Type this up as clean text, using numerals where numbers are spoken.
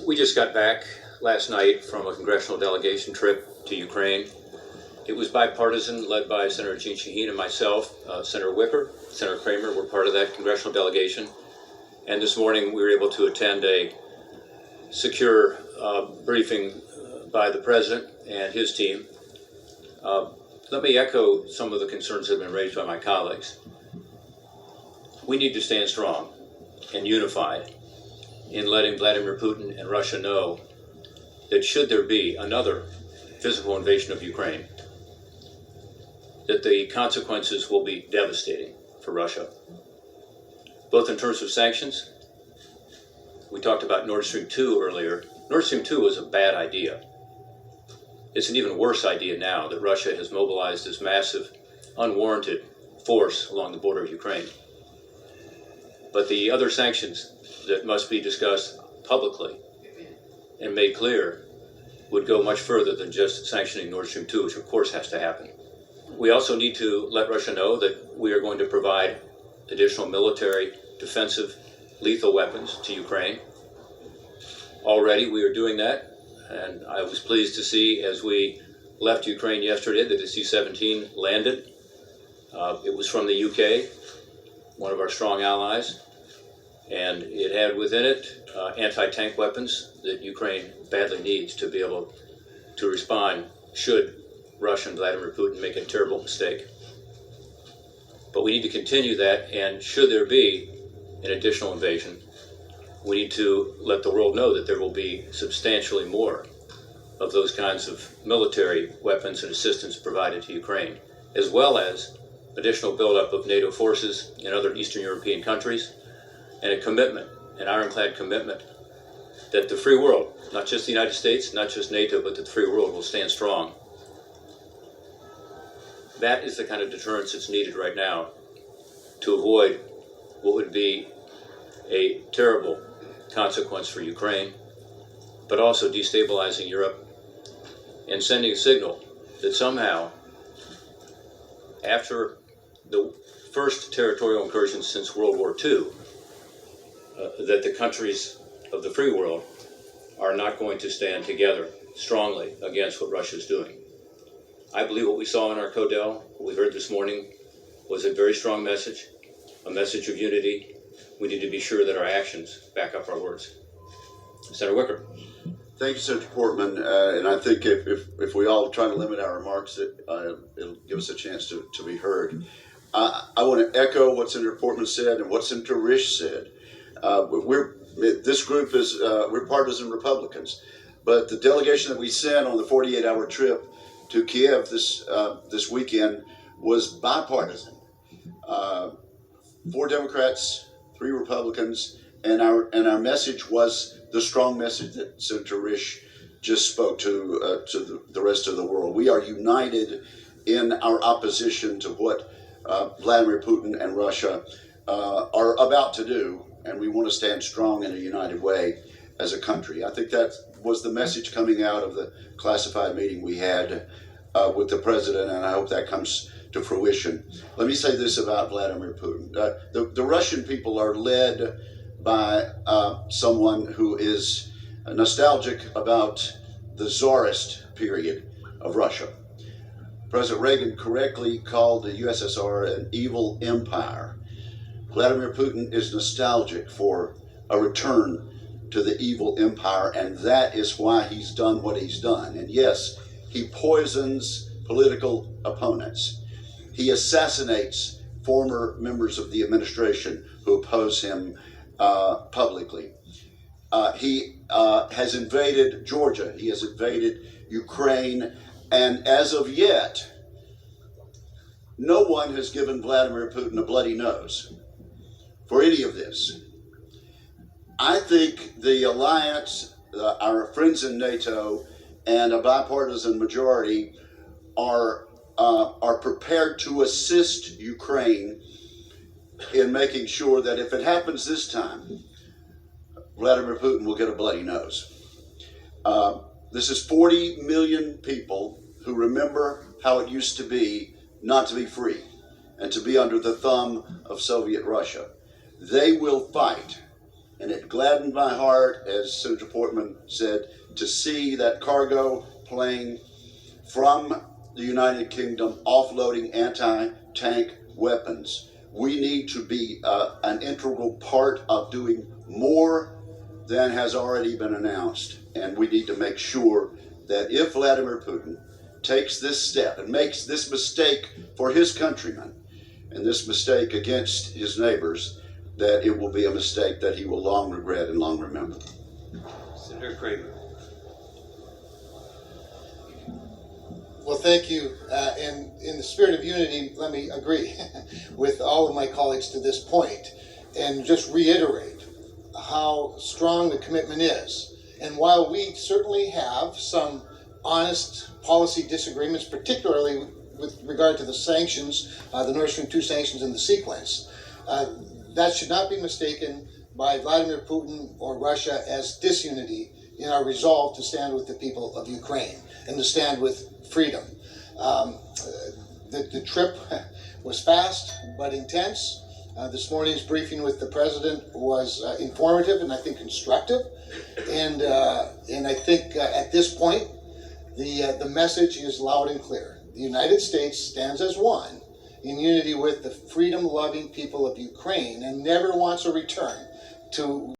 We just got back last night from a congressional delegation trip to Ukraine. It was bipartisan, led by Senator Jeanne Shaheen and myself. Senator Wicker, Senator Kramer were part of that congressional delegation. And this morning we were able to attend a secure briefing by the president and his team. Let me echo some of the concerns that have been raised by my colleagues. We need to stand strong and unified in letting Vladimir Putin and Russia know that should there be another physical invasion of Ukraine, that the consequences will be devastating for Russia, both in terms of sanctions. We talked about Nord Stream 2 earlier. Nord Stream 2 was a bad idea. It's an even worse idea now that Russia has mobilized this massive, unwarranted force along the border of Ukraine. But the other sanctions that must be discussed publicly and made clear would go much further than just sanctioning Nord Stream 2, which of course has to happen. We also need to let Russia know that we are going to provide additional military, defensive, lethal weapons to Ukraine. Already we are doing that, and I was pleased to see as we left Ukraine yesterday that the C-17 landed. It was from the UK, one of our strong allies, and it had within it anti-tank weapons that Ukraine badly needs to be able to respond should Russia and Vladimir Putin make a terrible mistake. But we need to continue that, and should there be an additional invasion, we need to let the world know that there will be substantially more of those kinds of military weapons and assistance provided to Ukraine, as well as additional buildup of NATO forces in other Eastern European countries, and a commitment, an ironclad commitment, that the free world, not just the United States, not just NATO, but that the free world will stand strong. That is the kind of deterrence that's needed right now to avoid what would be a terrible consequence for Ukraine, but also destabilizing Europe and sending a signal that somehow, after the first territorial incursion since World War II, that the countries of the free world are not going to stand together strongly against what Russia is doing. I believe what we saw in our Codel, what we heard this morning, was a very strong message, a message of unity. We need to be sure that our actions back up our words. Senator Wicker. Thank you, Senator Portman. And I think if we all try to limit our remarks, it'll give us a chance to be heard. I want to echo what Senator Portman said and what Senator Risch said. This group is we're partisan Republicans, but the delegation that we sent on the 48-hour trip to Kiev this weekend was bipartisan. 4 Democrats, 3 Republicans, and our message was the strong message that Senator Risch just spoke to the rest of the world. We are united in our opposition to what Vladimir Putin and Russia are about to do, and we want to stand strong in a united way as a country. I think that was the message coming out of the classified meeting we had with the president, and I hope that comes to fruition. Let me say this about Vladimir Putin. The Russian people are led by someone who is nostalgic about the Tsarist period of Russia. President Reagan correctly called the USSR an evil empire. Vladimir Putin is nostalgic for a return to the evil empire, and that is why he's done what he's done. And yes, he poisons political opponents. He assassinates former members of the administration who oppose him publicly. He has invaded Georgia. He has invaded Ukraine. And as of yet, no one has given Vladimir Putin a bloody nose for any of this. I think the alliance, our friends in NATO, and a bipartisan majority are prepared to assist Ukraine in making sure that if it happens this time, Vladimir Putin will get a bloody nose. This is 40 million people who remember how it used to be not to be free and to be under the thumb of Soviet Russia. They will fight And it gladdened my heart, as Senator Portman said, to see that cargo plane from the United Kingdom offloading anti-tank weapons. We need to be an integral part of doing more than has already been announced. And we need to make sure that if Vladimir Putin takes this step and makes this mistake for his countrymen and this mistake against his neighbors, that it will be a mistake that he will long regret and long remember. Senator Kramer. Well, thank you. And in the spirit of unity, let me agree with all of my colleagues to this point and just reiterate how strong the commitment is. And while we certainly have some honest policy disagreements, particularly with regard to the sanctions, the Nord Stream 2 sanctions and the sequence, that should not be mistaken by Vladimir Putin or Russia as disunity in our resolve to stand with the people of Ukraine and to stand with freedom. The trip was fast but intense. This morning's briefing with the president was informative and I think constructive. And I think at this point, the message is loud and clear. The United States stands as one in unity with the freedom-loving people of Ukraine and never wants a return to